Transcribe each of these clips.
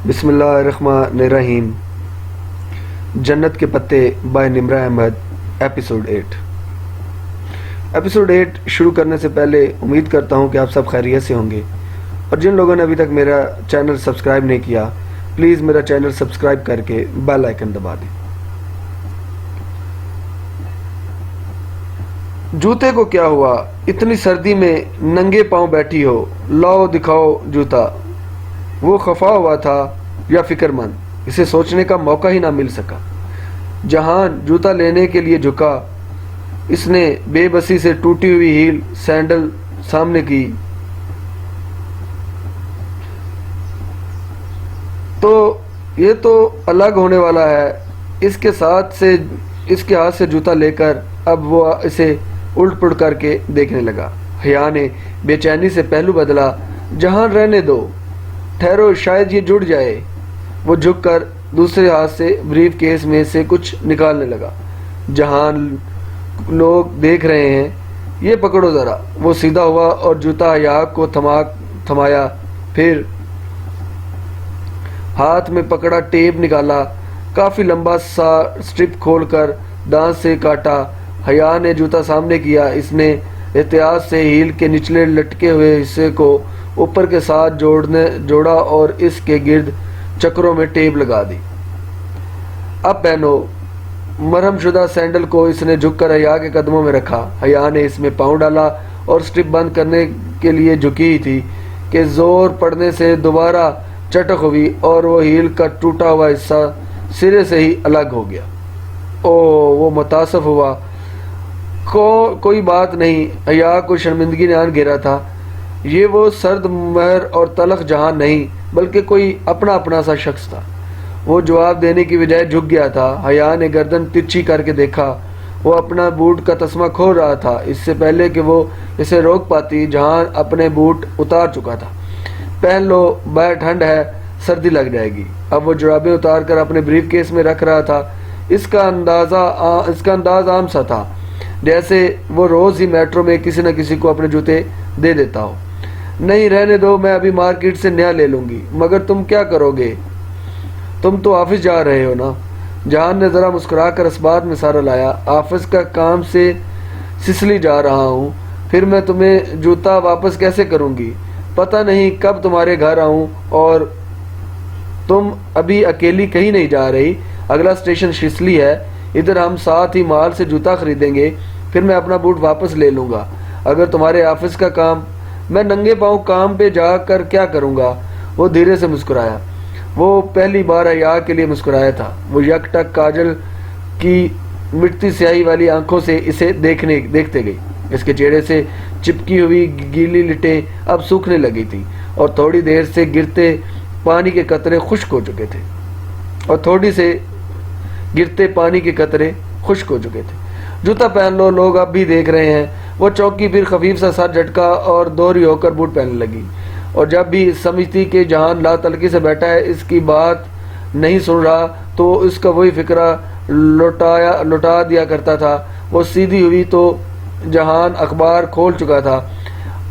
بسم اللہ الرحمن الرحیم۔ جنت کے پتے بائے نمرہ احمد، ایپیسوڈ 8 شروع کرنے سے پہلے امید کرتا ہوں کہ آپ سب خیریت سے ہوں گے، اور جن لوگوں نے ابھی تک میرا چینل سبسکرائب نہیں کیا پلیز میرا چینل سبسکرائب کر کے بیل آئیکن دبا دیں۔ جوتے کو کیا ہوا؟ اتنی سردی میں ننگے پاؤں بیٹھی ہو، لاؤ دکھاؤ جوتا۔ وہ خفا ہوا تھا یا فکر مند، اسے سوچنے کا موقع ہی نہ مل سکا۔ جہان جوتا لینے کے لیے جھکا، اس نے بے بسی سے ٹوٹی ہوئی ہیل سینڈل سامنے کی تو یہ تو الگ ہونے والا ہے۔ اس کے ہاتھ سے جوتا لے کر اب وہ اسے الٹ پلٹ کر کے دیکھنے لگا۔ حیا نے بے چینی سے پہلو بدلا۔ جہان رہنے دو، ٹھہرو، شاید یہ جڑ جائے۔ وہ جھک کر دوسرے ہاتھ سے بریف کیس میں سے کچھ نکالنے لگا۔ جہان لوگ دیکھ رہے ہیں، یہ پکڑو ذرا۔ وہ سیدھا ہوا اور جوتا حیا کو تھمایا، پھر ہاتھ میں پکڑا ٹیپ نکالا، کافی لمبا سا سٹرپ کھول کر دانت سے کاٹا۔ حیا نے جوتا سامنے کیا، اس نے احتیاط سے ہیل کے نچلے لٹکے ہوئے حصے کو اوپر کے ساتھ جوڑا اور اس کے گرد چکروں میں ٹیپ لگا دی۔ اب پہنو۔ مرہم شدہ سینڈل کو اس نے جھک کر حیا کے قدموں میں رکھا۔ حیا نے اس میں پاؤں ڈالا اور سٹرپ بند کرنے کے لیے جھکی ہی تھی کہ زور پڑنے سے دوبارہ چٹک ہوئی اور وہ ہیل کا ٹوٹا ہوا حصہ سرے سے ہی الگ ہو گیا۔ وہ متاسف ہوا۔ کوئی بات نہیں، حیا کو شرمندگی نے آن گھیرا تھا۔ یہ وہ سرد مہر اور تلخ جہان نہیں بلکہ کوئی اپنا سا شخص تھا۔ وہ جواب دینے کی بجائے جھک گیا تھا۔ حیا نے گردن ترچھی کر کے دیکھا، وہ اپنا بوٹ کا تسمہ کھول رہا تھا۔ اس سے پہلے کہ وہ اسے روک پاتی جہان اپنے بوٹ اتار چکا تھا۔ پہن لو، باہر ٹھنڈ ہے، سردی لگ جائے گی۔ اب وہ جرابیں اتار کر اپنے بریف کیس میں رکھ رہا تھا۔ اس کا انداز عام سا تھا، جیسے وہ روز ہی میٹرو میں کسی نہ کسی کو اپنے جوتے دے دیتا ہو۔ نہیں، رہنے دو، میں ابھی مارکیٹ سے نیا لے لوں گی۔ مگر تم کیا کرو گے؟ تم تو آفس جا رہے ہو نا؟ جہان نے ذرا مسکرا کر اس بات میں سارا لایا۔ آفس کا کام سے سسلی جا رہا ہوں، پھر میں تمہیں جوتا واپس کیسے کروں گی؟ پتہ نہیں کب تمہارے گھر آؤں، اور تم ابھی اکیلی کہیں نہیں جا رہی۔ اگلا اسٹیشن شسلی ہے، ادھر ہم ساتھ ہی مال سے جوتا خریدیں گے، پھر میں اپنا بوٹ واپس لے لوں گا۔ اگر تمہارے آفس کا کام، میں ننگے پاؤں کام پہ جا کر کیا کروں گا؟ وہ دھیرے سے مسکرایا۔ وہ پہلی بار حیا کے لیے مسکرایا تھا۔ وہ یک ٹک کاجل کی مٹتی سیاہی والی آنکھوں سے اسے دیکھتے گئی۔ اس کے چہرے سے چپکی ہوئی گیلی لٹیں اب سوکھنے لگی تھیں اور تھوڑی دیر سے گرتے پانی کے قطرے خشک ہو چکے تھے۔ جوتا پہن لو، لوگ اب بھی دیکھ رہے ہیں۔ وہ چوکی، پھر خفیف سا سر جھٹکا اور دوہری ہو کر بوٹ پہننے لگی۔ اور جب بھی سمجھتی کہ جہان لا تلقی سے بیٹھا ہے، اس کی بات نہیں سن رہا، تو اس کا وہی فکرہ لوٹا دیا کرتا تھا۔ وہ سیدھی ہوئی تو جہان اخبار کھول چکا تھا۔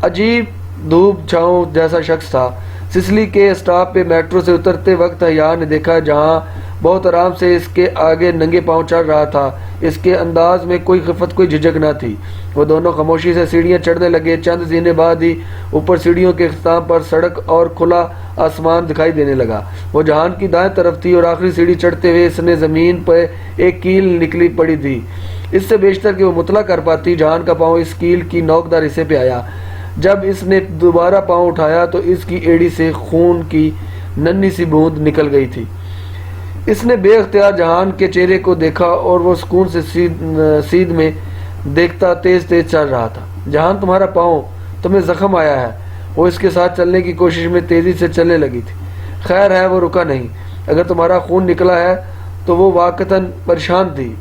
عجیب دھوپ چھاؤں جیسا شخص تھا۔ سسلی کے اسٹاپ پہ میٹرو سے اترتے وقت حیا نے دیکھا جہاں بہت آرام سے اس کے آگے ننگے پاؤں چڑھ رہا تھا۔ اس کے انداز میں کوئی خفت، کوئی جھجک نہ تھی۔ وہ دونوں خاموشی سے سیڑھیاں چڑھنے لگے۔ چند زینے بعد ہی اوپر سیڑھیوں کے اختتام پر سڑک اور کھلا آسمان دکھائی دینے لگا۔ وہ جہان کی دائیں طرف تھی اور آخری سیڑھی چڑھتے ہوئے اس نے زمین پہ ایک کیل نکلی پڑی تھی۔ اس سے بیشتر کہ وہ مطلع کر پاتی، جہان کا پاؤں اس کیل کی نوکدار حصے پہ آیا۔ جب اس نے دوبارہ پاؤں اٹھایا تو اس کی ایڑی سے خون کی ننھی سی بوند نکل گئی تھی۔ اس نے بے اختیار جہان کے چہرے کو دیکھا اور وہ سکون سے سیدھ میں دیکھتا تیز چل رہا تھا۔ جہان، تمہارا پاؤں، تمہیں زخم آیا ہے۔ وہ اس کے ساتھ چلنے کی کوشش میں تیزی سے چلنے لگی تھی۔ خیر ہے، وہ رکا نہیں۔ اگر تمہارا خون نکلا ہے تو وہ واقعتاً پریشان تھی۔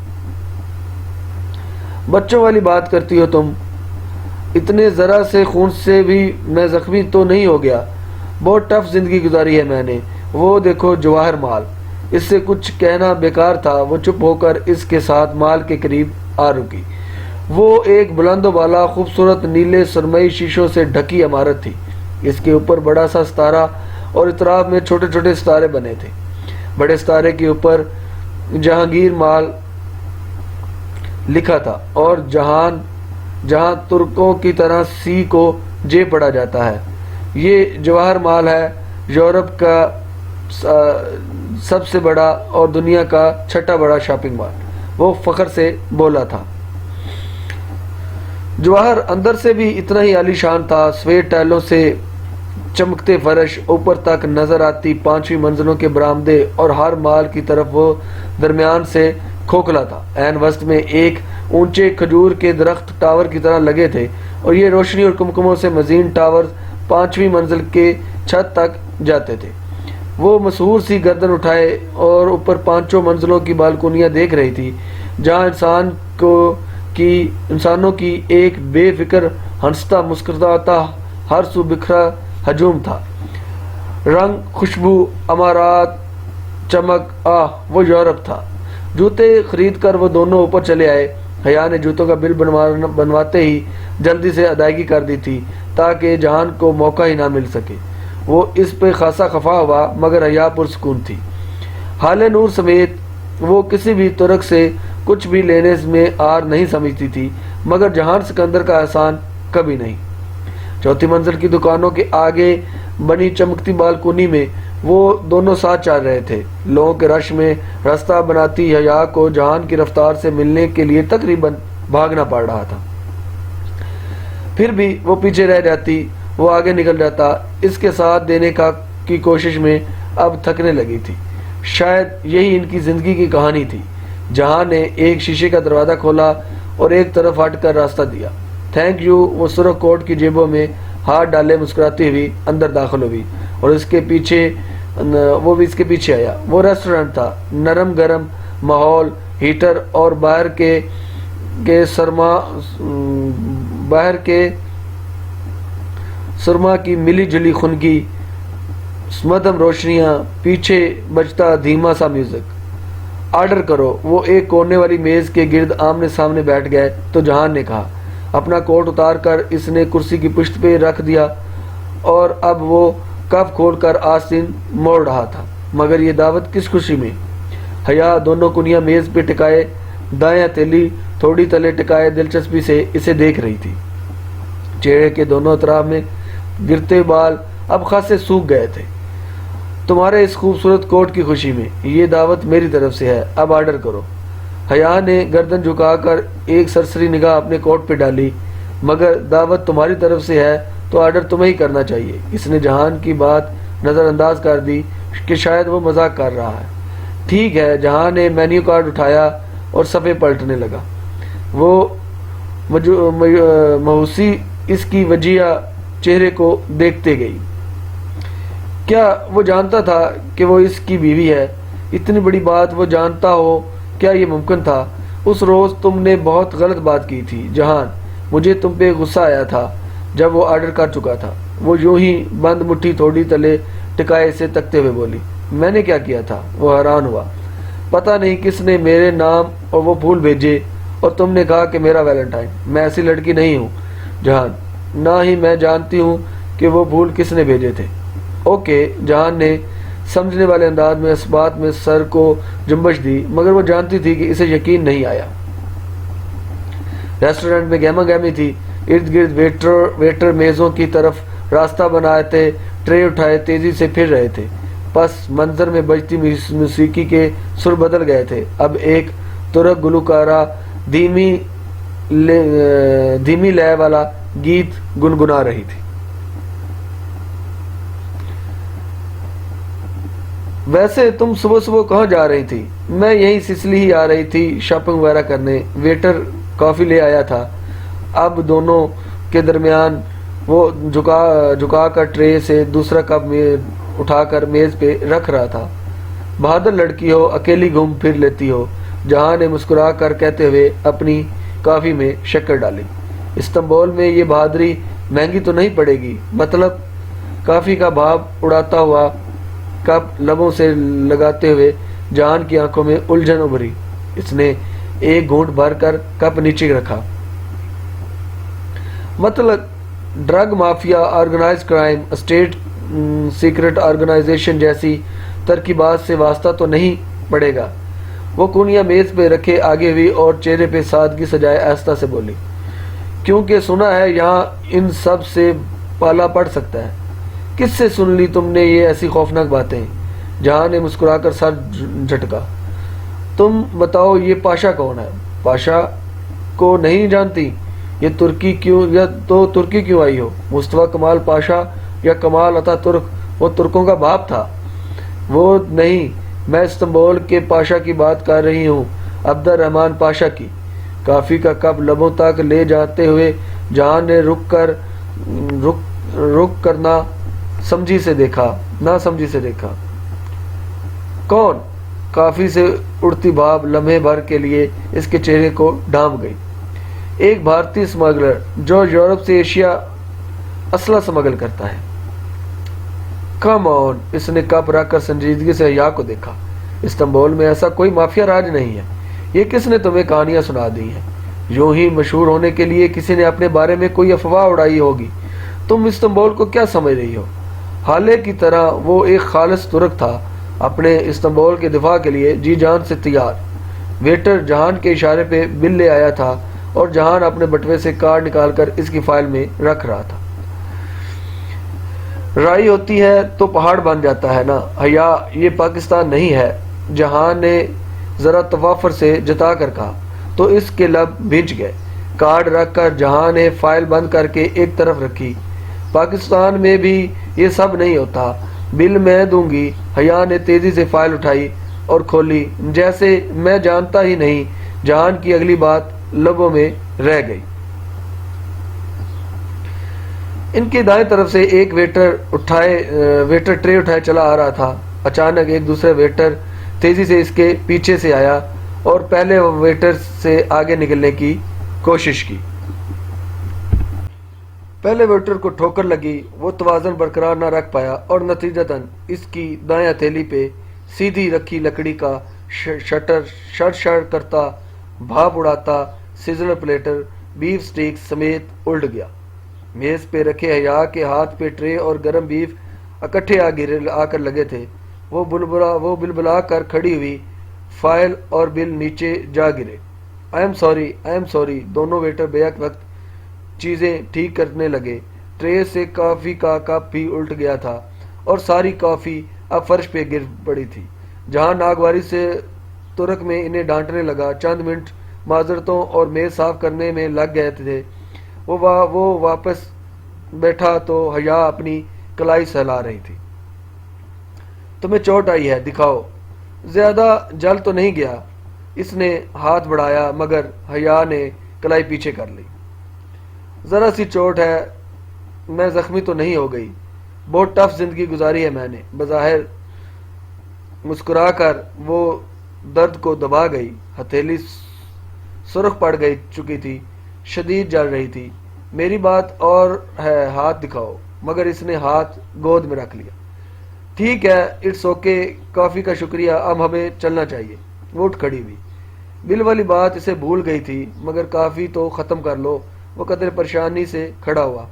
بچوں والی بات کرتی ہو تم۔ اتنے ذرا سے خون سے بھی میں زخمی تو نہیں ہو گیا۔ بہت ٹف زندگی گزاری ہے میں نے۔ وہ دیکھو جواہر مال۔ اس سے کچھ کہنا بیکار تھا۔ وہ چپ ہو کر اس کے ساتھ مال کے قریب آ رکی۔ وہ ایک بلند و بالا، خوبصورت نیلے سرمئی شیشوں سے ڈھکی عمارت تھی۔ اس کے اوپر بڑا سا ستارہ اور اطراف میں چھوٹے چھوٹے ستارے بنے تھے۔ بڑے ستارے کے اوپر جہانگیر مال لکھا تھا اور جہاں ترکوں کی طرح سی کو جے پڑھا جاتا ہے۔ یہ جواہر مال ہے، یورپ کا سب سے بڑا اور دنیا کا چھٹا بڑا شاپنگ مال، وہ فخر سے بولا تھا۔ جواہر اندر سے بھی اتنا ہی عالی شان تھا، سفید ٹائلوں سے چمکتے فرش، اوپر تک نظر آتی 5ویں منزلوں کے برآمدے، اور ہر مال کی طرف وہ درمیان سے کھوکھلا تھا۔ عین وسط میں ایک اونچے کھجور کے درخت ٹاور کی طرح لگے تھے، اور یہ روشنی اور کمکموں سے مزین ٹاور 5ویں منزل کے چھت تک جاتے تھے۔ وہ مسحور سی گردن اٹھائے اور اوپر 5 منزلوں کی بالکونیاں دیکھ رہی تھی، جہاں انسانوں کی ایک بے فکر ہنستا مسکراتا ہر سو بکھرا ہجوم تھا۔ رنگ، خوشبو، امارات، چمک، وہ یورپ تھا۔ جوتے خرید کر وہ دونوں اوپر چلے آئے۔ حیا نے جوتوں کا بل بنواتے ہی جلدی سے ادائیگی کر دی تھی تاکہ جہان کو موقع ہی نہ مل سکے۔ وہ اس پہ خاصا خفا ہوا، مگر حیا پرسکون تھی۔ حال نور سمیت وہ کسی بھی ترک سے کچھ بھی لینے میں آر نہیں سمجھتی تھی، مگر جہان سکندر کا احسان کبھی نہیں۔ 4تھی منزل کی دکانوں کے آگے بنی چمکتی بالکونی میں وہ دونوں ساتھ چل رہے تھے۔ لوگوں کے رش میں راستہ بناتی حیا کو جہان کی رفتار سے ملنے کے لیے تقریباً بھاگنا پڑ رہا تھا۔ پھر بھی وہ پیچھے رہ جاتی، وہ آگے نکل جاتا۔ اس کے ساتھ دینے کی کوشش میں اب تھکنے لگی تھی۔ شاید یہی ان کی زندگی کی کہانی تھی۔ جہاں نے ایک شیشے کا دروازہ کھولا اور ایک طرف ہٹ کر راستہ دیا۔ تھینک یو، وہ سرخ کوٹ کی جیبوں میں ہاتھ ڈالے مسکراتی ہوئی اندر داخل ہوئی، اور وہ بھی اس کے پیچھے آیا۔ وہ ریسٹورنٹ تھا، نرم گرم ماحول، ہیٹر اور باہر کے سرما کی ملی جلی خنگی، مدھم روشنیاں، پیچھے بجتا دھیما سا میوزک۔ آرڈر کرو۔ وہ ایک کونے والی میز کے گرد آمنے سامنے بیٹھ گئے تو جہان نے کہا۔ اپنا کوٹ اتار کر اس نے کرسی کی پشت پہ رکھ دیا اور اب وہ کپ کھول کر آستین موڑ رہا تھا، مگر یہ دعوت کس خوشی میں؟ حیا دونوں کنیاں میز پہ ٹکائے، دائیں ہتھیلی تھوڑی تلے ٹکائے دلچسپی سے اسے دیکھ رہی تھی۔ چہرے کے دونوں اطراف میں گرتے بال اب خاصے سوکھ گئے تھے۔ تمہارے اس خوبصورت کوٹ کی خوشی میں، یہ دعوت میری طرف سے ہے، اب آرڈر کرو۔ حیا نے گردن جھکا کر ایک سرسری نگاہ اپنے کوٹ پہ ڈالی۔ مگر دعوت تمہاری طرف سے ہے تو آرڈر تمہیں ہی کرنا چاہیے۔ اس نے جہان کی بات نظر انداز کر دی کہ شاید وہ مذاق کر رہا ہے۔ ٹھیک ہے، جہان نے مینیو کارڈ اٹھایا اور صفحے پلٹنے لگا۔ وہ مایوسی اس کی وجیہ چہرے کو دیکھتے گئی۔ کیا وہ جانتا تھا کہ وہ اس کی بیوی ہے؟ اتنی بڑی بات وہ جانتا ہو، کیا یہ ممکن تھا؟ اس روز تم نے بہت غلط بات کی تھی جہان، مجھے تم پہ غصہ آیا تھا جب وہ آرڈر کر چکا تھا۔ وہ یوں ہی بند مٹھی تھوڑی تلے ٹکائے سے تکتے ہوئے بولی۔ میں نے کیا کیا تھا؟ وہ حیران ہوا۔ پتہ نہیں کس نے میرے نام اور وہ پھول بھیجے اور تم نے کہا کہ میرا ویلنٹائن۔ میں ایسی لڑکی نہیں ہوں جہان، نہ ہی میں جانتی ہوں کہ وہ پھول کس نے بھیجے تھے۔ اوکے، جہان نے سمجھنے والے انداز میں اس بات میں سر کو جنبش دی، مگر وہ جانتی تھی کہ اسے یقین نہیں آیا۔ ریسٹورنٹ میں گہما گہمی تھی۔ ارد گرد ویٹر میزوں کی طرف راستہ بناتے ٹرے اٹھائے تیزی سے پھر رہے تھے۔ پس منظر میں بجتی موسیقی کے سر بدل گئے تھے۔ اب ایک ترک گلوکارہ دھیمی لے والا گیت گنگنا رہی تھی۔ ویسے تم صبح صبح کہاں جا رہی تھی؟ میں یہیں سسلی ہی آ رہی تھی شاپنگ وغیرہ کرنے۔ ویٹر کافی لے آیا تھا۔ اب دونوں کے درمیان وہ جھکا کر ٹرے سے دوسرا کپ اٹھا کر میز پہ رکھ رہا تھا۔ بہادر لڑکی ہو، اکیلی گھوم پھر لیتی ہو، جہاں نے مسکرا کر کہتے ہوئے اپنی کافی میں شکر ڈالی۔ استنبول میں یہ بہادری مہنگی تو نہیں پڑے گی؟ مطلب؟ کافی کا بھاپ اڑاتا ہوا کپ لبوں سے لگاتے ہوئے جان کی آنکھوں میں الجھن ابھری۔ اس نے ایک گھونٹ بھر کر کپ نیچے رکھا۔ مطلب drug mafia, organise crime, state secret organisation جیسی ترکیبات سے واسطہ تو نہیں پڑے گا؟ وہ کونیاں میز پہ رکھے آگے ہوئی اور چہرے پہ سادگی سجائے آہستہ سے بولی، کیونکہ سنا ہے یہاں ان سب سے پالا پڑ سکتا ہے۔ کس سے سن لی تم نے یہ ایسی خوفناک باتیں؟ جہاں نے مسکرا کر سر جھٹکا۔ تم بتاؤ یہ پاشا کون ہے؟ پاشا کو نہیں جانتی؟ یہ ترکی کیوں آئی ہو؟ مصطفیٰ کمال پاشا یا کمال اتا ترک؟ وہ ترکوں کا باپ تھا۔ وہ نہیں، میں استنبول کے پاشا کی بات کر رہی ہوں، عبد الرحمن پاشا کی۔ کافی کا کپ لبوں تک لے جاتے ہوئے جہاں نے رک کر نہ سمجھی سے دیکھا۔ کون؟ کافی سے اڑتی بھاپ لمحے بھر کے لیے اس کے چہرے کو ڈھانپ گئی۔ ایک بھارتی سمگلر جو یورپ سے ایشیا اسلحہ سمگل کرتا ہے۔ کم آن، اس نے کپ رکھ کر سنجیدگی سے حیا کو دیکھا۔ استنبول میں ایسا کوئی مافیا راج نہیں ہے۔ یہ کس نے تمہیں کہانیاں سنا دی ہیں؟ یوں ہی مشہور ہونے کے لیے کسی نے اپنے بارے میں کوئی افواہ اڑائی ہوگی۔ تم استنبول کو کیا سمجھ رہی ہو؟ حالے کی طرح وہ ایک خالص ترک تھا، اپنے استنبول کے دفاع کے لیے جی جان سے تیار۔ ویٹر جہان کے اشارے پہ بل لے آیا تھا اور جہان اپنے بٹوے سے کارڈ نکال کر اس کی فائل میں رکھ رہا تھا۔ رائی ہوتی ہے تو پہاڑ بن جاتا ہے نا حیا، یہ پاکستان نہیں ہے، جہان نے ذرا تفاخر سے جتا کر کہا، تو اس کے لب بھیج گئے۔ کارڈ رکھ کر جہان نے فائل بند کر کے ایک طرف رکھی۔ پاکستان میں بھی یہ سب نہیں ہوتا، بل میں دوں گی۔ حیا نے تیزی سے فائل اٹھائی اور کھولی، جیسے میں جانتا ہی نہیں۔ جہان کی اگلی بات لبوں میں رہ گئی۔ ان کی دائیں طرف سے ایک ویٹر ٹرے اٹھائے چلا آ رہا تھا۔ اچانک ایک دوسرا ویٹر تیزی سے اس کے پیچھے سے آیا اور پہلے ویٹر سے آگے نکلنے کی کوشش کی۔ پہلے ویٹر کو ٹھوکر لگی، وہ توازن برقرار نہ رکھ پایا اور نتیجتاً اس کی دائیں ہتھیلی پہ سیدھی رکھی لکڑی کا شر کرتا، بھاپ اڑاتا سیزلر پلیٹر بیف سٹیک سمیت الٹ گیا۔ میز پہ رکھے حیا کے ہاتھ پہ ٹرے اور گرم بیف اکٹھے آ کر لگے تھے۔ وہ بلبلا کر کھڑی ہوئی، فائل اور بل نیچے جا گرے۔ آئی ایم سوری، دونوں ویٹر بیک وقت چیزیں ٹھیک کرنے لگے۔ ٹرے سے کافی کا کپ بھی الٹ گیا تھا اور ساری کافی اب فرش پہ گر پڑی تھی۔ جہاں ناگواری سے ترک میں انہیں ڈانٹنے لگا، چند منٹ معذرتوں اور میز صاف کرنے میں لگ گئے تھے۔ وہ واپس بیٹھا تو حیا اپنی کلائی سہلا رہی تھی۔ تمہیں چوٹ آئی ہے، دکھاؤ۔ زیادہ جل تو نہیں گیا؟ اس نے ہاتھ بڑھایا مگر حیا نے کلائی پیچھے کر لی۔ ذرا سی چوٹ ہے، میں زخمی تو نہیں ہو گئی۔ بہت ٹف زندگی گزاری ہے میں نے۔ بظاہر مسکرا کر وہ درد کو دبا گئی۔ ہتھیلی سرخ پڑ چکی تھی، شدید جل رہی تھی۔ میری بات اور ہے، ہاتھ دکھاؤ۔ مگر اس نے ہاتھ گود میں رکھ لیا۔ ٹھیک ہے، اٹس اوکے، کافی کا شکریہ، اب ہمیں چلنا چاہیے۔ وہ اٹھ کھڑی ہوئی۔ بل والی بات اسے بھول گئی تھی، مگر کافی تو ختم کر لو۔ وہ قدر پریشانی سے کھڑا ہوا۔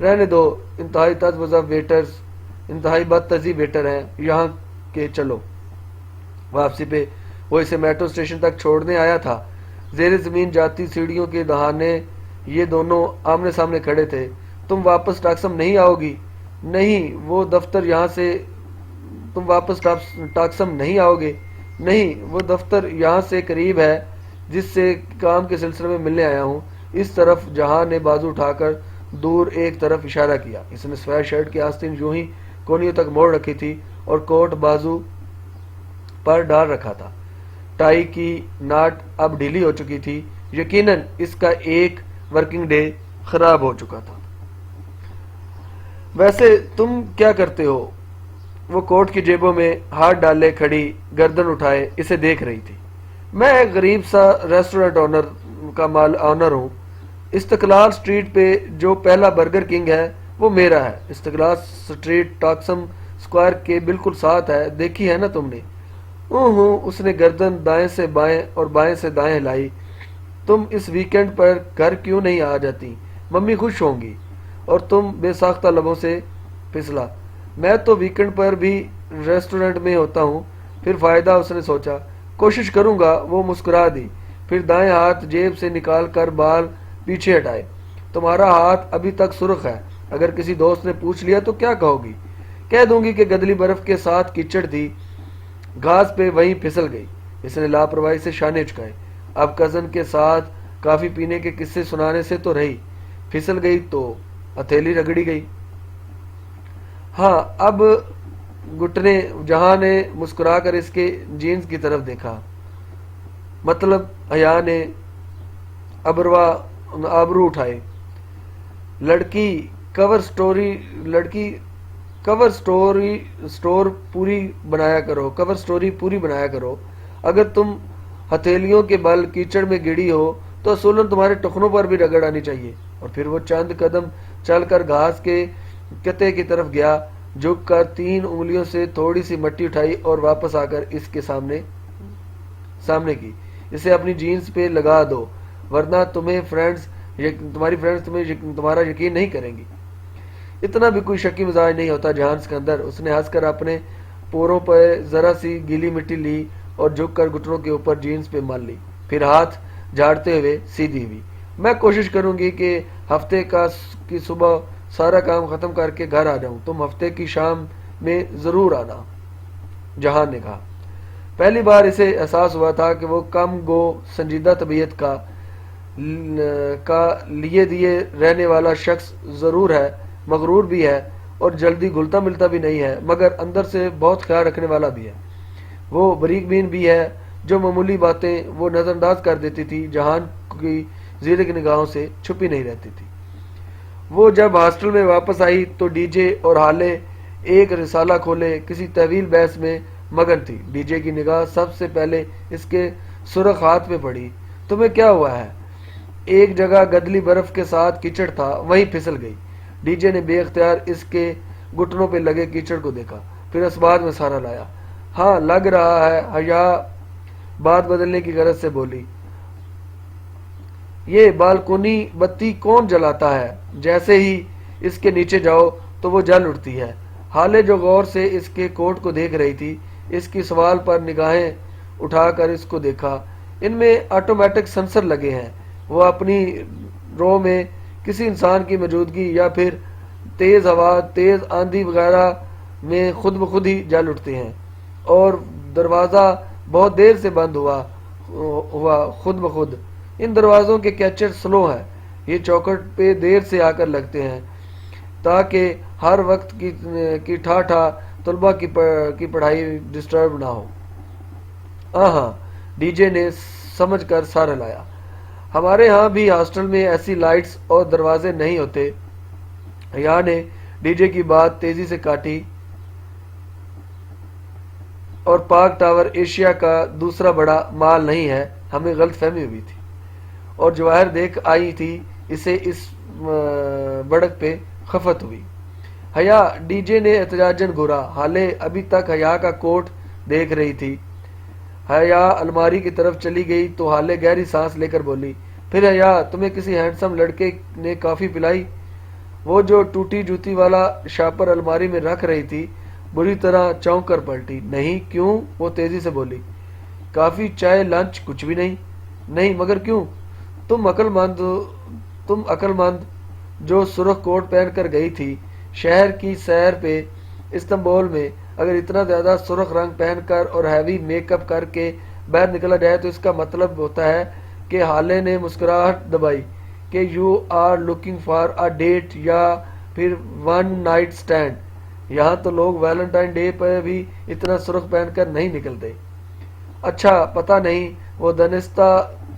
رہنے دو، انتہائی بدتذی ویٹر ہیں یہاں کے، چلو۔ واپسی پہ وہ اسے میٹرو اسٹیشن تک چھوڑنے آیا تھا۔ زیر زمین جاتی سیڑھیوں کے دہانے یہ دونوں آمنے سامنے کھڑے تھے۔ تم واپس ٹاکسم نہیں آؤ گی؟ نہیں، وہ دفتر یہاں سے تم واپس ٹاکسم نہیں آؤ گے؟ نہیں، وہ دفتر یہاں سے قریب ہے جس سے کام کے سلسلے میں ملنے آیا ہوں۔ اس طرف جہاں نے بازو اٹھا کر دور ایک طرف اشارہ کیا۔ اس نے سفید شرٹ کی آستین یوں ہی کونیوں تک موڑ رکھی تھی اور کوٹ بازو پر ڈال رکھا تھا۔ ٹائی کی ناٹ اب ڈھیلی ہو چکی تھی، یقیناً اس کا ایک ورکنگ ڈے خراب ہو چکا تھا۔ ویسے تم کیا کرتے ہو؟ وہ کوٹ کی جیبوں میں ہاتھ ڈالے کھڑی، گردن اٹھائے اسے دیکھ رہی تھی۔ میں ایک غریب سا ریسٹورنٹ آنر ہوں۔ استقلال سٹریٹ پہ جو پہلا برگر کنگ ہے وہ میرا ہے۔ استقلال سٹریٹ ٹاکسم سکوائر کے بالکل ساتھ ہے، دیکھی ہے نا تم نے؟ اس نے گردن دائیں سے بائیں اور بائیں سے دائیں ہلائی۔ تم اس ویکینڈ پر گھر کیوں نہیں آ جاتی؟ ممی خوش ہوں گی۔ اور تم بے ساختہ لبوں سے پھسلا، میں تو ویکنڈ پر بھی ریسٹورنٹ میں ہوتا ہوں، پھر فائدہ، اس نے سوچا۔ کوشش کروں گا، وہ مسکرا دی، پھر دائیں ہاتھ جیب سے نکال کر بال پیچھے ہٹائے۔ تمہارا ہاتھ ابھی تک سرخ ہے، اگر کسی دوست نے پوچھ لیا تو کیا کہو گی؟ کہہ دوں گی کہ گدلی برف کے ساتھ کیچڑ تھی، گھاس پہ وہیں پھسل گئی۔ اس نے لاپرواہی سے شانے چکائے۔ اب کزن کے ساتھ کافی پینے کے قصے سنانے سے تو رہی، پھسل گئی تو ہتھیلی رگڑی گئی۔ ہاں، اب گھٹنے۔ جہاں نے مسکرا کر اس کے جینز کی طرف دیکھا۔ مطلب حیا نے آبرو اٹھائے۔ لڑکی کور سٹوری پوری بنایا کرو۔ اگر تم ہتھیلیوں کے بل کیچڑ میں گڑی ہو تو اصولاً تمہارے ٹخنوں پر بھی رگڑ آنی چاہیے۔ اور پھر وہ چند قدم چل کر گھاس کے کتے کی طرف گیا، جھک کر 3 انگلیوں سے تھوڑی سی مٹی اٹھائی اور واپس آ کر اس کے سامنے کی۔ اسے اپنی جینز پہ لگا دو، ورنہ تمہاری فرینڈز تمہارا یقین نہیں کریں گی۔ اتنا بھی کوئی شکی مزاج نہیں ہوتا جہان سکندر۔ اس نے ہنس کر اپنے پوروں پہ ذرا سی گیلی مٹی لی اور جھک کر گھٹنوں کے اوپر جینز پہ مل لی، پھر ہاتھ جھاڑتے ہوئے سیدھی ہوئی۔ میں کوشش کروں گی کہ ہفتے کی صبح سارا کام ختم کر کے گھر آ جاؤں، تم ہفتے کی شام میں ضرور آنا، جہان نے کہا۔ پہلی بار اسے احساس ہوا تھا کہ وہ کم گو سنجیدہ طبیعت کا لیے دیے رہنے والا شخص ضرور ہے، مغرور بھی ہے اور جلدی گھلتا ملتا بھی نہیں ہے، مگر اندر سے بہت خیال رکھنے والا بھی ہے۔ وہ بریک بین بھی ہے، جو معمولی باتیں وہ نظر انداز کر دیتی تھی جہان کی زیرک نگاہوں سے چھپی نہیں رہتی تھی۔ وہ جب ہاسٹل میں واپس آئی تو ڈی جے اور ہالے ایک رسالہ کھولے کسی طویل بحث میں مگن تھی۔ ڈی جے کی نگاہ سب سے پہلے اس کے سرخ ہاتھ پہ پڑی۔ تمہیں کیا ہوا ہے؟ ایک جگہ گدلی برف کے ساتھ کیچڑ تھا، وہیں پھسل گئی۔ ڈی جے نے بے اختیار اس کے گھٹنوں پہ لگے کیچڑ کو دیکھا، پھر اسباب میں سہارا لایا۔ ہاں لگ رہا ہے، حیا بات بدلنے کی غرض سے بولی۔ یہ بالکونی بتی کون جلاتا ہے؟ جیسے ہی اس کے نیچے جاؤ تو وہ جل اٹھتی ہے۔ ہالے جو غور سے اس کے کوٹ کو دیکھ رہی تھی، اس کی سوال پر نگاہیں اٹھا کر اس کو دیکھا۔ ان میں آٹومیٹک سینسر لگے ہیں، وہ اپنی رو میں کسی انسان کی موجودگی یا پھر تیز ہوا، تیز آندھی وغیرہ میں خود بخود ہی جل اٹھتے ہیں۔ اور دروازہ بہت دیر سے بند ہوا خود بخود۔ ان دروازوں کے کیچر سلو ہیں، یہ چوکھٹ پہ دیر سے آ کر لگتے ہیں تاکہ ہر وقت کی ٹھا طلباء کی پڑھائی ڈسٹرب نہ ہو۔ ہاں، ڈی جے نے سمجھ کر سر ہلایا۔ ہمارے ہاں بھی ہاسٹل میں ایسی لائٹس اور دروازے نہیں ہوتے۔ حیا نے ڈی جے کی بات تیزی سے کاٹی۔ اور پارک ٹاور ایشیا کا دوسرا بڑا مال نہیں ہے، ہمیں غلط فہمی ہوئی تھی، اور جواہر دیکھ آئی تھی، اسے اس بڑک پہ خفت ہوئی۔ حیا، ڈی جے نے احتجاجاً گھورا۔ حالے ابھی تک حیا کا کوٹ دیکھ رہی تھی۔ حیا الماری کی طرف چلی گئی تو حالے گہری سانس لے کر بولی، پھر حیا تمہیں کسی ہینڈسم لڑکے نے کافی پلائی؟ وہ جو ٹوٹی جوتی والا شاپر الماری میں رکھ رہی تھی بری طرح چونک کر پلٹی۔ نہیں، کیوں؟ وہ تیزی سے بولی۔ کافی، چائے، لنچ؟ کچھ بھی نہیں۔ نہیں مگر کیوں؟ تم عقل مند جو سرخ کوٹ پہن کر گئی تھی شہر کی سیر پہ استنبول میں، اگر اتنا زیادہ سرخ رنگ پہن کر اور ہیوی میک اپ کر کے باہر نکلا جائے تو اس کا مطلب ہوتا ہے کہ حالے نے مسکراہٹ دبائی کہ you are looking for a date یا پھر ون نائٹ سٹینڈ۔ یہاں تو لوگ ویلنٹائن ڈے پہ بھی اتنا سرخ پہن کر نہیں نکلتے۔ اچھا، پتہ نہیں۔ وہ دانستہ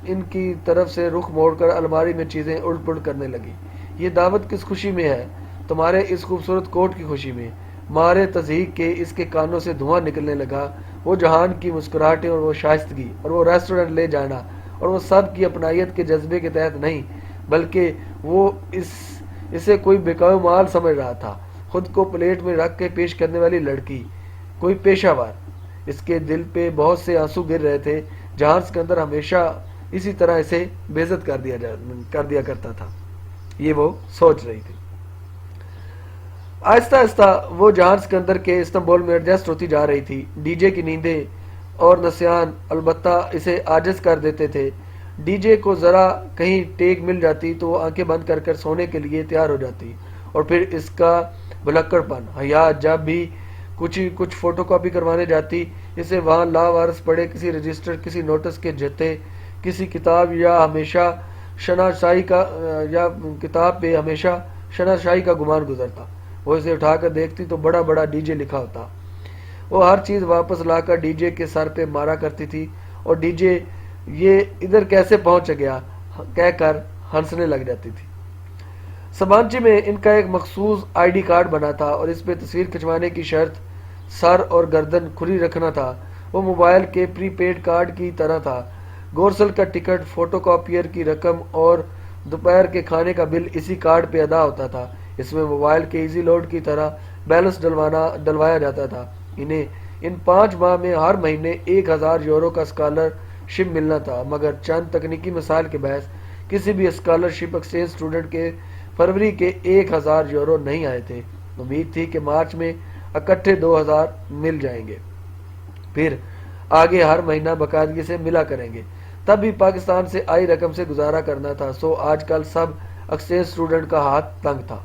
ان کی طرف سے رخ موڑ کر الماری میں چیزیں الٹ پلٹ کرنے لگی۔ یہ دعوت کس خوشی میں ہے؟ تمہارے اس خوبصورت کوٹ کی خوشی میں۔ مارے تضحیک کے اس کے کانوں سے دھواں نکلنے لگا۔ وہ جہان کی مسکراہٹیں اور وہ شائستگی اور وہ ریسٹورنٹ لے جانا اور وہ سب کی اپنائیت کے جذبے کے تحت نہیں، بلکہ وہ اسے کوئی بیکاؤ مال سمجھ رہا تھا، خود کو پلیٹ میں رکھ کے پیش کرنے والی لڑکی، کوئی پیشہ ور۔ اس کے دل پہ بہت سے آنسو گر رہے تھے۔ جہان سکندر ہمیشہ اسی طرح اسے بے عزت کر دیا کرتا تھا، یہ وہ سوچ رہی تھی۔ آہستہ آہستہ وہ جہان سکندر کے استنبول میں ایڈجسٹ ہوتی جا رہی تھی۔ ڈی جے کی نیندیں اور نسیان البتہ اسے عاجز کر دیتے تھے۔ ڈی جے کو ذرا کہیں ٹیک مل جاتی تو وہ آنکھیں بند کر سونے کے لیے تیار ہو جاتی، اور پھر اس کا بھلکڑ پن حیا جب بھی کچھ فوٹو کاپی کروانے جاتی، اسے وہاں لاوارث پڑے کسی رجسٹر، کسی نوٹس کے جتے، کسی کتاب یا ہمیشہ شناسائی کا یا کتاب پہ ہمیشہ شناسائی کا گمان گزرتا۔ وہ اسے اٹھا کر دیکھتی تو بڑا بڑا ڈی جے لکھا ہوتا۔ وہ ہر چیز واپس لا کر ڈی جے کے سر پہ مارا کرتی تھی، اور ڈی جے یہ ادھر کیسے پہنچ گیا کہہ کر ہنسنے لگ جاتی تھی۔ سبانچی میں ان کا ایک مخصوص آئی ڈی کارڈ بنا تھا، اور اس پہ تصویر کھنچوانے کی شرط سر اور گردن کھلی رکھنا تھا۔ وہ موبائل کے پری پیڈ کارڈ کی طرح تھا۔ گورسل کا ٹکٹ، فوٹو کاپیر کی رقم اور دوپہر کے کھانے کا بل اسی کارڈ پہ ادا ہوتا تھا۔ اس میں موبائل کے ایزی لوڈ کی طرح بیلنس ڈلوایا جاتا تھا۔ انہیں ان 5 ماہ میں ہر مہینے 1000 یورو کا اسکالر شپ ملنا تھا، مگر چند تکنیکی مسائل کے باعث کسی بھی اسکالر شپ ایکسچینج اسٹوڈنٹ کے فروری کے 1000 یورو نہیں آئے تھے۔ امید تھی کہ مارچ میں اکٹھے 2000 مل جائیں گے، پھر آگے ہر مہینہ باقاعدگی سے ملا کریں گے۔ تب بھی پاکستان سے آئی رقم سے گزارا کرنا تھا، سو آج کل سب ایکسچینج اسٹوڈنٹ کا ہاتھ تنگ تھا۔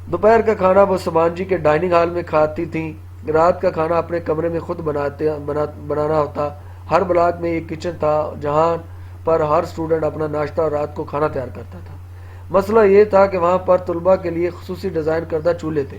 دوپہر کا کھانا وہ سبانجی کے ڈائننگ ہال میں کھاتی تھیں، رات کا کھانا اپنے کمرے میں خود بنانا ہوتا۔ ہر بلاک میں ایک کچن تھا جہاں پر ہر اسٹوڈنٹ اپنا ناشتہ اور رات کو کھانا تیار کرتا تھا۔ مسئلہ یہ تھا کہ وہاں پر طلباء کے لیے خصوصی ڈیزائن کردہ چولہے تھے۔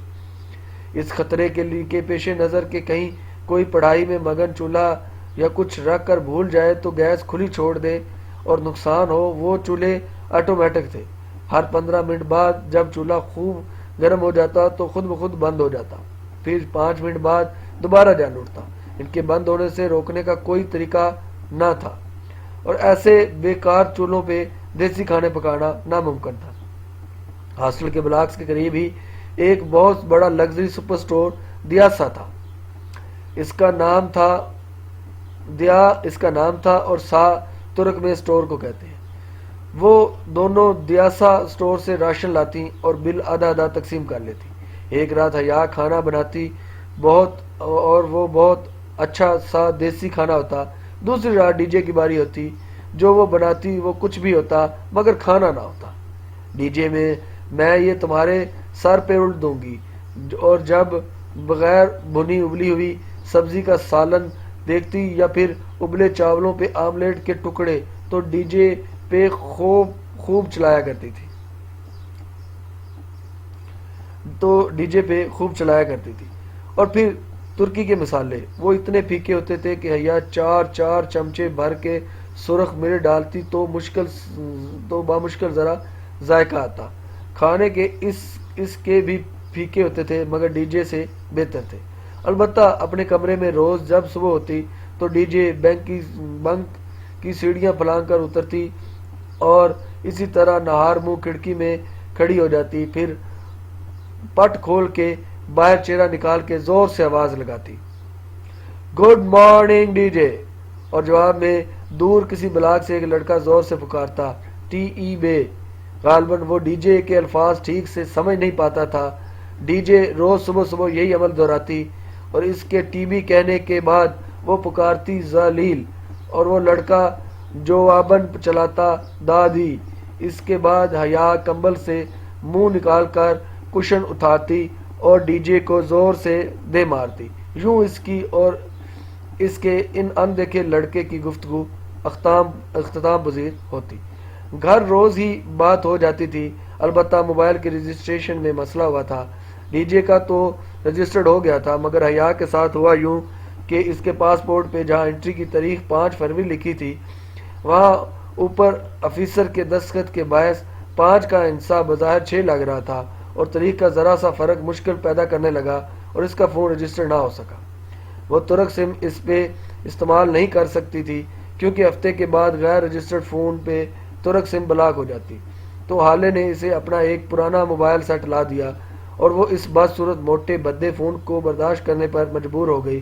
اس خطرے کے پیش نظر کہ کہیں کوئی پڑھائی میں مگن چولہا یا کچھ رکھ کر بھول جائے تو گیس کھلی چھوڑ دے اور نقصان ہو، وہ چولہے آٹومیٹک تھے۔ ہر 15 منٹ بعد جب چولہا خوب گرم ہو جاتا تو خود بخود بند ہو جاتا، پھر 5 منٹ بعد دوبارہ جل اٹھتا۔ ان کے بند ہونے سے روکنے کا کوئی طریقہ نہ تھا، اور ایسے بیکار چولہوں پہ دیسی کھانے پکانا ناممکن تھا۔ ہاسٹل کے بلاکس کے قریب ہی ایک بہت بڑا لگژری سپر سٹور دیاسا تھا۔ اس کا نام تھا اور سا ترک میں سٹور کو کہتے ہیں۔ وہ دونوں دیاسا سٹور سے راشن لاتی اور بل آدھا آدھا تقسیم کر لیتی۔ ایک رات حیا کھانا بناتی اور وہ بہت اچھا سا دیسی کھانا ہوتا۔ دوسری رات ڈی جے کی باری ہوتی، جو وہ بناتی وہ کچھ بھی ہوتا مگر کھانا نہ ہوتا۔ ڈی جے میں یہ تمہارے سر پہ الٹ دوں گی، اور جب بغیر بھنی ابلی ہوئی سبزی کا سالن دیکھتی یا پھر ابلے چاولوں پہ آملیٹ کے ٹکڑے تو ڈی جے پہ خوب چلایا کرتی تھی۔ اور پھر ترکی کے مسالے، وہ اتنے پھیکے ہوتے تھے کہ حیا 4 چمچے بھر کے سرخ مرچ ڈالتی تو بامشکل ذرا ذائقہ آتا۔ کھانے کے اس کے بھی پھیکے ہوتے تھے مگر ڈی جے سے بہتر تھے۔ البتہ اپنے کمرے میں روز جب صبح ہوتی تو ڈی جے بنک کی سیڑھیاں پھلانگ کر اترتی اور اسی طرح نہار منہ کھڑکی میں کھڑی ہو جاتی، پھر پٹ کھول کے باہر چہرہ نکال کے زور سے آواز لگاتی، گڈ مارننگ ڈی جے، اور جواب میں دور کسی بلاک سے ایک لڑکا زور سے پکارتا، ٹی ای بے۔ غالباً وہ ڈی جے کے الفاظ ٹھیک سے سمجھ نہیں پاتا تھا۔ ڈی جے روز صبح یہی عمل دہراتی، اور اس کے ٹی بی کہنے کے بعد وہ پکارتی ذلیل، اور وہ لڑکا جواباً چلاتا دادی۔ اس کے بعد حیا کمبل سے منہ نکال کر کشن اٹھاتی اور ڈی جے کو زور سے دے مارتی۔ یوں اس کی اور اس کے ان اندیکھے لڑکے کی گفتگو اختتام پذیر ہوتی۔ گھر روز ہی بات ہو جاتی تھی، البتہ موبائل کے رجسٹریشن میں مسئلہ ہوا تھا۔ ڈی جے کا تو رجسٹرڈ ہو گیا تھا، مگر حیا کے ساتھ ہوا یوں کہ اس کے پاسپورٹ پہ جہاں انٹری کی تاریخ 5 فروری لکھی تھی، وہاں اوپر آفیسر کے دستخط کے باعث 5 کا انصاف بظاہر 6 لگ رہا تھا، اور تاریخ کا ذرا سا فرق مشکل پیدا کرنے لگا اور اس کا فون رجسٹر نہ ہو سکا۔ وہ ترک سم اس پہ استعمال نہیں کر سکتی تھی، کیونکہ ہفتے کے بعد غیر رجسٹرڈ فون پہ ترک سم بلاک ہو جاتی۔ تو حالے نے اسے اپنا ایک پرانا موبائل سیٹ لا دیا، اور وہ اس بدصورت موٹے بھدے فون کو برداشت کرنے پر مجبور ہو گئی۔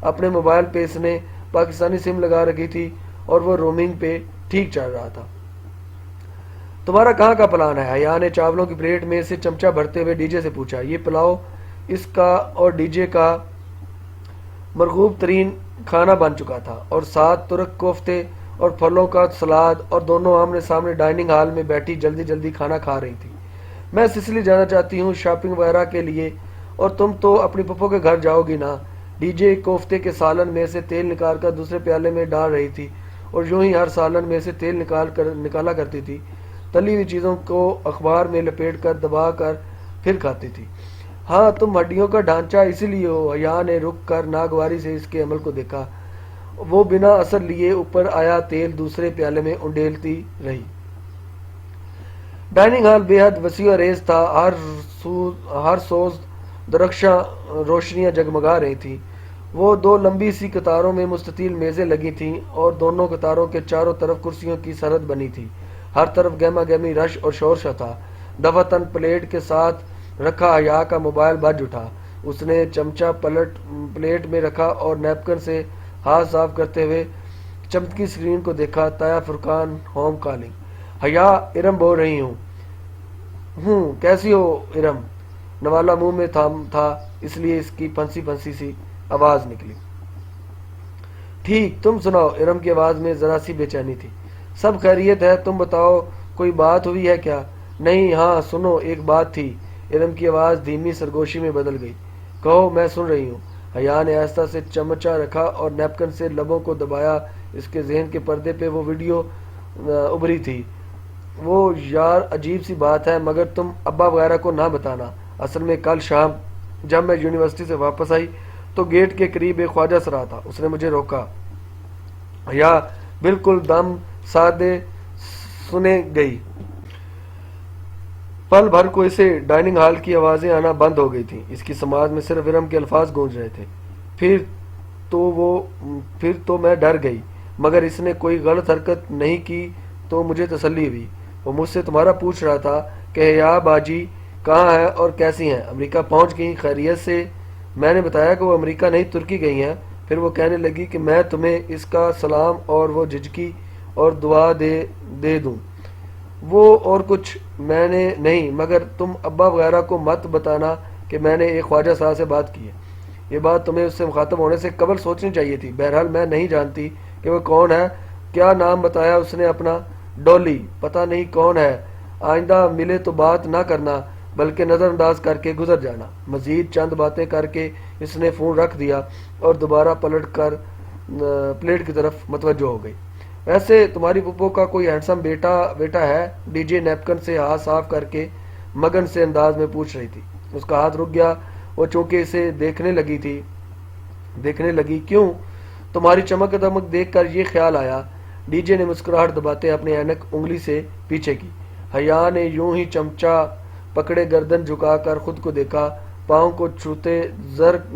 اپنے موبائل پہ اس نے پاکستانی سم لگا رکھی تھی اور وہ رومنگ پہ ٹھیک چل رہا تھا۔ تمہارا کہاں کا پلان ہے؟ حیا نے چاولوں کی پلیٹ میں سے چمچہ بھرتے ہوئے ڈی جے سے پوچھا۔ یہ پلاؤ اس کا اور ڈی جے کا مرغوب ترین کھانا بن چکا تھا، اور ساتھ ترک کوفتے اور پھلوں کا سلاد، اور دونوں آمنے سامنے ڈائننگ ہال میں بیٹھی جلدی جلدی کھانا کھا رہی تھی۔ میں سسلی جانا چاہتی ہوں شاپنگ وغیرہ کے لیے، اور تم تو اپنی پپو کے گھر جاؤ گی نا؟ ڈی جے کوفتے کے سالن میں سے تیل نکال کر دوسرے پیالے میں ڈال رہی تھی، اور یوں ہی ہر سالن میں سے تیل نکالا کرتی تھی۔ تلی ہوئی چیزوں کو اخبار میں لپیٹ کر دبا کر پھر کھاتی تھی۔ ہاں، تم ہڈیوں کا ڈھانچہ اسی لیے ہو۔ حیا نے رک کر ناگواری سے اس کے عمل کو دیکھا۔ وہ بنا اثر لیے اوپر آیا تیل دوسرے پیالے میں انڈیلتی رہی۔ ڈائننگ ہال بے حد وسیع و ریز تھا، ہر سوز درخشاں روشنیاں جگمگا رہی تھیں۔ وہ دو لمبی سی قطاروں میں مستطیل میزیں لگی تھیں، اور دونوں قطاروں کے چاروں طرف کرسیوں کی سرحد بنی تھی۔ ہر طرف گہما گہمی رش اور شور شا تھا۔ دفعتاً پلیٹ کے ساتھ رکھا حیا کا موبائل بج اٹھا۔ اس نے چمچہ پلیٹ میں رکھا اور نیپکن سے ہاتھ صاف کرتے ہوئے چمکتی اسکرین کو دیکھا۔ تایا فرقان ہوم کالنگ۔ حیا، ارم بول رہی ہوں۔ کیسی ہو ارم؟ نوالا منہ میں تھا، اس لیے اس کی پھنسی پھنسی سی آواز نکلی۔ ٹھیک، تم سناؤ؟ ارم کی آواز میں ذرا سی بے چینی تھی۔ سب خیریت ہے، تم بتاؤ، کوئی بات ہوئی ہے کیا؟ نہیں، ہاں سنو، ایک بات تھی۔ ارم کی آواز دھیمی سرگوشی میں بدل گئی۔ کہو، میں سن رہی ہوں۔ حیا نے آہستہ سے چمچہ رکھا اور نیپکن سے لبوں کو دبایا۔ اس کے ذہن کے پردے پہ وہ ویڈیو ابھری تھی۔ وہ یار عجیب سی بات ہے، مگر تم ابا وغیرہ کو نہ بتانا۔ اصل میں کل شام جب میں یونیورسٹی سے واپس آئی تو گیٹ کے قریب ایک خواجہ سرا تھا، اس نے مجھے روکا۔ حیا بالکل دم سادے سنے گئی۔ پل بھر کو اسے ڈائننگ ہال کی آوازیں آنا بند ہو گئی تھیں۔ اس کی سماعت میں صرف ارم کے الفاظ گونج رہے تھے۔ پھر تو میں ڈر گئی، مگر اس نے کوئی غلط حرکت نہیں کی تو مجھے تسلی ہوئی۔ وہ مجھ سے تمہارا پوچھ رہا تھا کہ حیا باجی کہاں ہیں اور کیسی ہیں؟ امریکہ پہنچ گئیں خیریت سے؟ میں نے بتایا کہ وہ امریکہ نہیں ترکی گئی ہیں۔ پھر وہ کہنے لگی کہ میں تمہیں اس کا سلام اور وہ جھجکی اور دعا دے دوں۔ وہ اور کچھ میں نے نہیں، مگر تم ابا وغیرہ کو مت بتانا کہ میں نے ایک خواجہ صاحب سے بات کی ہے۔ یہ بات تمہیں اس سے مخاطب ہونے سے قبل سوچنی چاہیے تھی۔ بہرحال میں نہیں جانتی کہ وہ کون ہے۔ کیا نام بتایا اس نے اپنا؟ ڈولی۔ پتہ نہیں کون ہے۔ آئندہ ملے تو بات نہ کرنا، بلکہ نظر انداز کر کے گزر جانا۔ مزید چند باتیں کر کے اس نے فون رکھ دیا اور دوبارہ پلٹ کر پلیٹ کی طرف متوجہ ہو گئی۔ ویسے تمہاری پپو کا کوئی ہینڈسم بیٹا ہے؟ ڈی جے نیپکن سے ہاتھ صاف کر کے مگن سے انداز میں پوچھ رہی تھی۔ اس کا ہاتھ رک گیا۔ وہ چونکہ اسے دیکھنے لگی۔ کیوں؟ تمہاری چمک دمک دیکھ کر یہ خیال آیا۔ ڈی جے نے مسکراہٹ دباتے اپنے اینک انگلی سے پیچھے کی۔ حیا نے یوں ہی چمچہ پکڑے گردن جھکا کر خود کو دیکھا۔ پاؤں کو چھوتے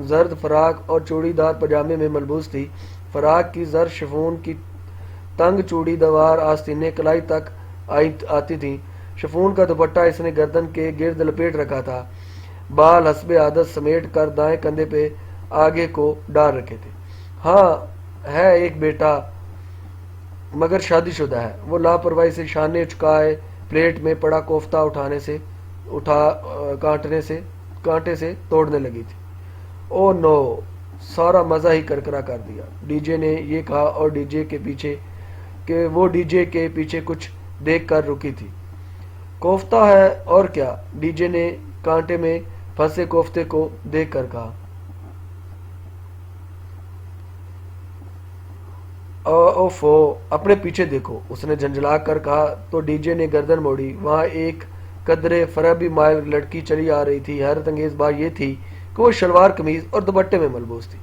زرد فراق اور چوڑی دار پاجامے میں ملبوس تھی۔ فراق کی زر شفون کی تنگ چوڑی دوار آستینیں کلائی تک آتی تھیں۔ شفون کا دوپٹہ اس نے گردن کے گرد لپیٹ رکھا تھا۔ بال حسب عادت سمیٹ کر دائیں کندھے پہ آگے کو ڈال رکھے تھے۔ ہاں، ہے ایک بیٹا، مگر شادی شدہ ہے۔ وہ لاپرواہی سے شانے چکائے پلیٹ میں پڑا کوفتہ کانٹے سے توڑنے لگی تھی۔ او نو، سارا مزہ ہی کرکرا کر دیا، ڈی جے نے یہ کہا، اور ڈی جے کے پیچھے کچھ دیکھ کر رکی تھی۔ کوفتہ ہے اور کیا؟ ڈی جے نے کانٹے میں پھنسے کوفتے کو دیکھ کر کہا۔ اوفو، اپنے پیچھے دیکھو، اس نے جھنجھلا کر کہا تو ڈی جے نے گردن موڑی۔ وہاں ایک قدرے فریبی مائل لڑکی چلی آ رہی تھی۔ حیرت انگیز بات یہ تھی کہ وہ شلوار قمیض اور دوپٹے میں ملبوس تھی۔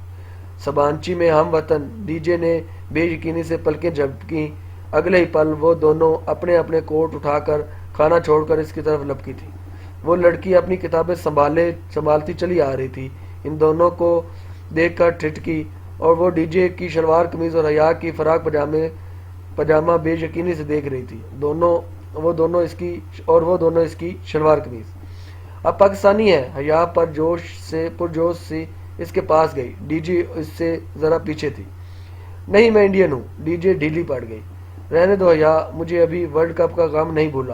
سبانچی میں ہم وطن، ڈی جے نے بے یقینی سے پلکیں جھپکیں۔ اگلے ہی پل وہ دونوں اپنے اپنے کوٹ اٹھا کر کھانا چھوڑ کر اس کی طرف لپکی تھی۔ وہ لڑکی اپنی کتابیں سنبھالتی چلی آ رہی تھی۔ ان دونوں کو دیکھ کر ٹھٹکی، اور وہ ڈی جے کی شلوار قمیض اور حیا کی فراق پاجامہ بے یقینی سے دیکھ رہی تھی۔ وہ دونوں اس کی شلوار قمیض۔ اب پاکستانی ہے۔ حیا پرجوش سی اس کے پاس گئی۔ ڈی جے اس سے ذرا پیچھے تھی۔ نہیں، میں انڈین ہوں۔ ڈی جے ڈھیلی پڑ گئی۔ رہنے دو حیا، مجھے ابھی ورلڈ کپ کا غم نہیں بھولا۔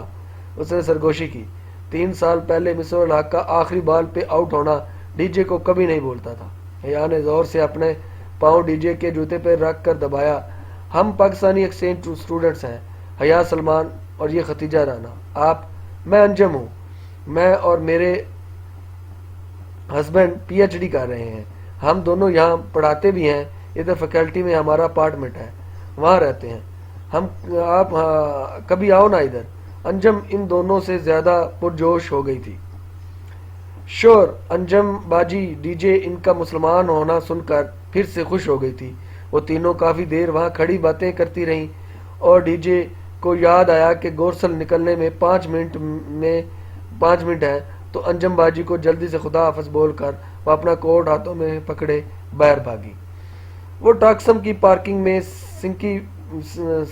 اس نے سرگوشی کی۔ 3 سال پہلے مصباح الحق کا آخری بال پہ آؤٹ ہونا ڈی جے کو کبھی نہیں بولتا تھا۔ حیا نے زور سے اپنے پاؤں ڈی جے کے جوتے پہ رکھ کر دبایا۔ ہم پاکستانی ایکسچینج اسٹوڈنٹس ہیں، حیا سلمان اور یہ ختیجہ رانا۔ آپ؟ میں انجم ہوں۔ میں اور میرے ہسبینڈ پی ایچ ڈی کر رہے ہیں۔ ہم دونوں یہاں پڑھاتے بھی ہیں، ادھر فیکلٹی میں ہمارا اپارٹمنٹ ہے، وہاں رہتے ہیں ہم۔ آپ کبھی آؤ نا ادھر۔ انجم ان دونوں سے زیادہ پرجوش ہو گئی تھی۔ شور انجم باجی ڈی جے ان کا مسلمان ہونا سن کر پھر سے خوش ہو گئی تھی۔ وہ تینوں کافی دیر وہاں کھڑی باتیں کرتی رہیں اور ڈی جے کو یاد آیا کہ گورسل نکلنے میں 5 منٹ ہیں، تو انجم باجی کو جلدی سے خدا حافظ بول کر وہ اپنا کوٹ ہاتھوں میں پکڑے باہر بھاگی۔ وہ ٹاکسم کی پارکنگ میں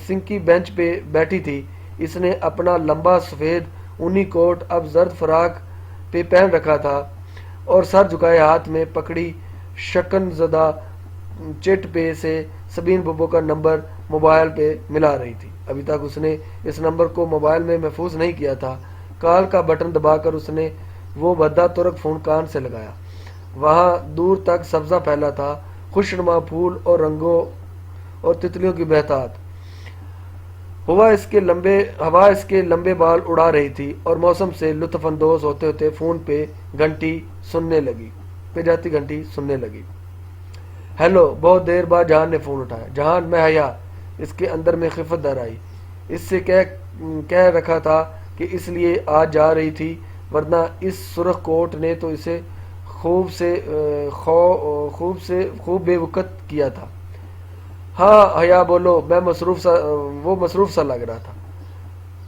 سنکی بینچ پہ بیٹھی تھی۔ اس نے اپنا لمبا سفید اونی کوٹ اب زرد فراق پہ پہن رکھا تھا اور سر جھکائے ہاتھ میں پکڑی شکن زدہ چٹ پہ سے سبین ببو کا نمبر موبائل پہ ملا رہی تھی۔ ابھی تک اس نے اس نمبر کو موبائل میں محفوظ نہیں کیا تھا۔ کال کا بٹن دبا کر اس نے وہ بھدا ترک فون کان سے لگایا۔ وہاں دور تک سبزہ پھیلا تھا، خوشنما پھول اور رنگوں اور تتلیوں کی بہتات۔ ہوا اس کے لمبے بال اڑا رہی تھی اور موسم سے لطف اندوز ہوتے ہوتے فون پہ جاتی گھنٹی سننے لگی۔ ہیلو، بہت دیر بعد جہان نے فون اٹھایا۔ جہان، میں حیا۔ اس کے اندر میں خفت در آئی۔ اس سے کہہ رکھا تھا کہ اس لیے آج جا رہی تھی، ورنہ اس سرخ کوٹ نے تو اسے خوب بے وقت کیا تھا۔ ہاں حیا بولو۔ وہ مصروف سا لگ رہا تھا۔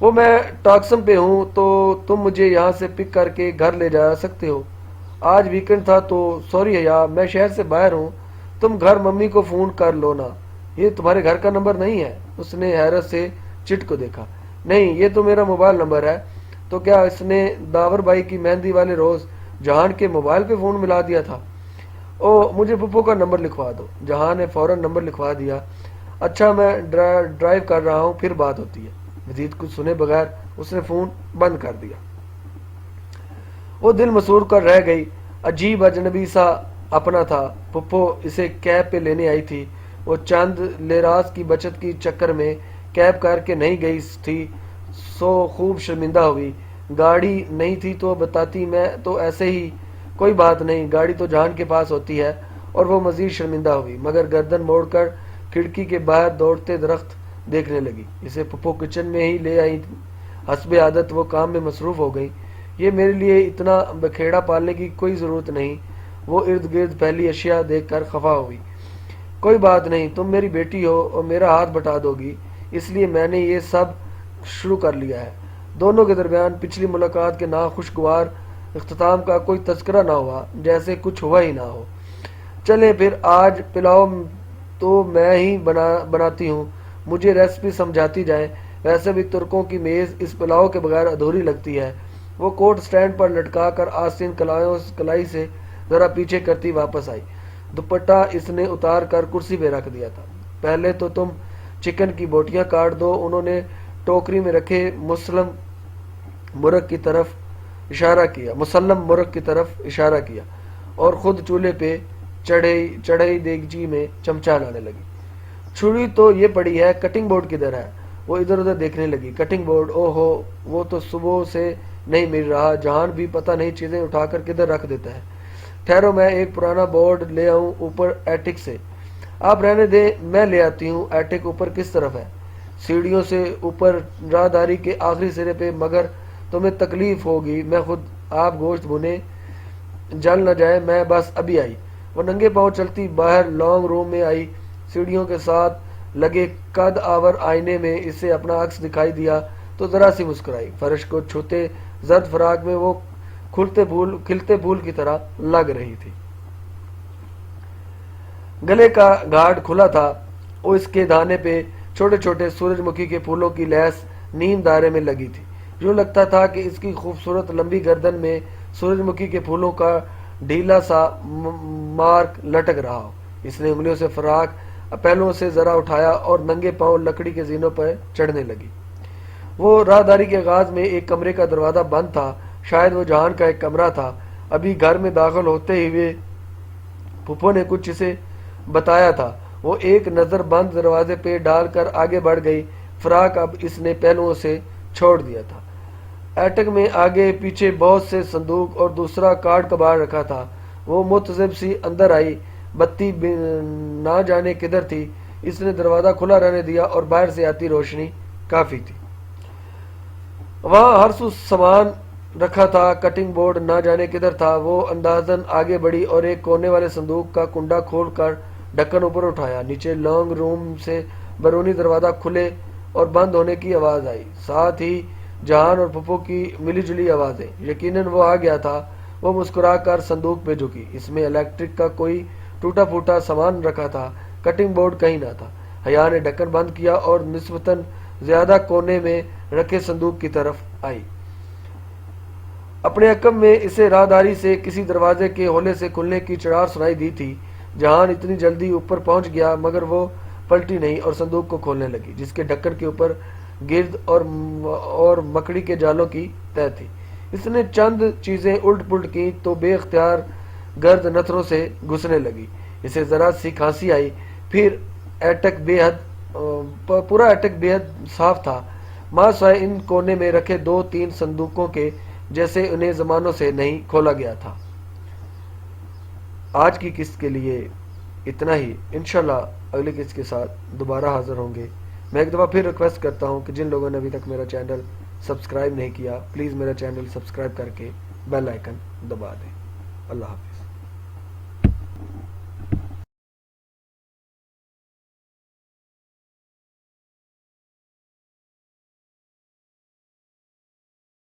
وہ میں ٹاکسم پہ ہوں، تو تم مجھے یہاں سے پک کر کے گھر لے جا سکتے ہو؟ آج ویکنڈ تھا تو سوری حیا، میں شہر سے باہر ہوں۔ تم گھر ممی کو فون کر لو نا۔ یہ تمہارے گھر کا نمبر نہیں ہے؟ اس نے حیرت سے چٹ کو دیکھا۔ نہیں، یہ تو میرا موبائل نمبر ہے۔ تو کیا اس نے داور بائی کی مہندی والے روز جہان کے موبائل پہ فون ملا دیا تھا؟ او، مجھے پپو کا نمبر لکھوا دو۔ جہان نے فوراً نمبر لکھوا دیا۔ اچھا، میں ڈرائیو کر رہا ہوں، پھر بات ہوتی ہے۔ مزید کچھ سنے بغیر اس نے فون بند کر دیا۔ وہ دل مسور کر رہ گئی۔ عجیب اجنبی سا اپنا تھا۔ پپو اسے کیب پہ لینے آئی تھی۔ وہ چند لیراز کی بچت کی چکر میں کیب کر کے نہیں گئی تھی، سو خوب شرمندہ ہوئی۔ گاڑی نہیں تھی تو بتاتی، میں تو ایسے ہی۔ کوئی بات نہیں، گاڑی تو جہان کے پاس ہوتی ہے۔ اور وہ مزید شرمندہ ہوئی، مگر گردن موڑ کر کھڑکی کے باہر دوڑتے درخت دیکھنے لگی۔ اسے پپو کچن میں ہی لے آئی۔ حسب عادت وہ کام میں مصروف ہو گئی۔ یہ میرے لیے اتنا بکھیڑا پالنے کی کوئی ضرورت نہیں۔ وہ ارد گرد پھیلی اشیاء دیکھ کر خفا ہوئی۔ کوئی بات نہیں، تم میری بیٹی ہو اور میرا ہاتھ بٹا دو گی، اس لیے میں نے یہ سب شروع کر لیا ہے۔ دونوں کے درمیان پچھلی ملاقات کے ناخوشگوار اختتام کا کوئی تذکرہ نہ ہوا، جیسے کچھ ہوا ہی نہ ہو۔ چلیں پھر، آج پلاؤ تو میں ہی بناتی ہوں، مجھے ریسپی سمجھاتی جائیں۔ ویسے بھی ترکوں کی میز اس پلاؤ کے بغیر ادھوری لگتی ہے۔ وہ کوٹ سٹینڈ پر لٹکا کر آستین کلائی سے ذرا پیچھے کرتی واپس آئی۔ دوپٹہ اس نے اتار کر کرسی پہ رکھ دیا تھا۔ پہلے تو تم چکن کی بوٹیاں کاٹ دو۔ انہوں نے ٹوکری میں رکھے مسلم مرغ کی طرف اشارہ کیا اور خود چولہے پہ چڑھئی دیگچی میں چمچہ لانے لگی۔ چھری تو یہ پڑی ہے، کٹنگ بورڈ کدھر ہے؟ وہ ادھر ادھر دیکھنے لگی۔ Cutting board? او ہو، وہ تو صبح سے نہیں مل رہا۔ جہان بھی پتہ نہیں چیزیں اٹھا کر کدھر رکھ دیتا ہے۔ ٹھہرو، میں ایک پرانا بورڈ لے آؤں اوپر ایٹک سے۔ آپ رہنے دیں، میں لے آتی ہوں۔ ایٹک اوپر کس طرف ہے؟ سیڑھیوں سے اوپر راہداری کے آخری سرے پہ، مگر تمہیں تکلیف ہوگی۔ میں خود، آپ گوشت بھونے جل نہ جائے، میں بس ابھی آئی۔ وہ ننگے پاؤں چلتی باہر لانگ روم میں آئی۔ سیڑھیوں کے ساتھ لگے قد آور آئینے میں اسے اپنا عکس دکھائی دیا تو ذرا سی مسکرائی۔ فرش کو چھوتے زرد فراق میں وہ کھلتے پھول کی طرح لگ رہی تھی۔ گلے کا گھاٹ کھلا تھا اور اس کے دھانے پہ چھوٹے چھوٹے سورج مکھی کے پھولوں کی لیس نیم دائرے میں لگی تھی۔ یوں لگتا تھا کہ اس کی خوبصورت لمبی گردن میں سورج مکھی کے پھولوں کا ڈھیلا سا مارک لٹک رہا ہو۔ اس نے انگلیوں سے فراق پہلوؤں سے ذرا اٹھایا اور ننگے پاؤں لکڑی کے زینوں پر چڑھنے لگی۔ وہ راہداری کے آغاز میں ایک کمرے کا دروازہ بند تھا، شاید وہ جہان کا ایک کمرہ تھا۔ ابھی گھر میں داخل ہوتے ہوئے پھپھو نے کچھ اسے بتایا تھا۔ وہ ایک نظر بند دروازے پہ ڈال کر آگے بڑھ گئی۔ فراق اب اس نے پہلوؤں سے چھوڑ دیا تھا۔ ایٹک میں آگے پیچھے بہت سے صندوق اور دوسرا کارڈ کباڑ رکھا تھا۔ وہ متذب سی اندر آئی۔ بتی نہ جانے کدھر تھی۔ اس نے دروازہ کھلا رہنے دیا اور باہر سے آتی روشنی کافی تھی۔ وہاں ہر سو سامان رکھا تھا، کٹنگ بورڈ نہ جانے کدھر تھا۔ وہ اندازن آگے بڑھی اور ایک کونے والے صندوق کا کنڈا کھول کر ڈھکن اوپر اٹھایا۔ نیچے لانگ روم سے بیرونی دروازہ کھلے اور بند ہونے کی آواز آئی، ساتھ ہی جہان اور پھپھو کی ملی جلی آوازیں۔ یقیناً وہ آ گیا تھا۔ وہ مسکرا کر صندوق پہ جھکی۔ اس میں الیکٹرک کا کوئی ٹوٹا پھوٹا سامان رکھا تھا، کٹنگ بورڈ کہیں نہ تھا۔ حیا نے ڈھکن بند کیا اور نسبتاً زیادہ کونے میں رکھے صندوق کی طرف آئی۔ اپنے عقب میں اسے راہداری سے کسی دروازے کے ہولے سے کھلنے کی چڑار سنائی دی تھی۔ جہان اتنی جلدی اوپر پہنچ گیا مگر وہ پلٹی نہیں اور صندوق کو کھولنے لگی، جس کے ڈھکن کے اوپر گرد اور مکڑی کے جالوں کی تہ تھی۔ اس نے چند چیزیں الٹ پلٹ کی تو بے اختیار گرد نتھروں سے گھسنے لگی۔ اسے ذرا سی کھانسی آئی۔ پھر پورا ایٹک بے حد صاف تھا، ماں سوائے ان کونے میں رکھے دو تین صندوقوں کے جیسے انہیں زمانوں سے نہیں کھولا گیا تھا۔ آج کی قسط کے لیے اتنا ہی۔ انشاءاللہ اگلی قسط کے ساتھ دوبارہ حاضر ہوں گے۔ میں ایک دفعہ پھر ریکویسٹ کرتا ہوں کہ جن لوگوں نے ابھی تک میرا چینل سبسکرائب نہیں کیا، پلیز میرا چینل سبسکرائب کر کے بیل آئیکن دبا دیں۔ اللہ حافظ۔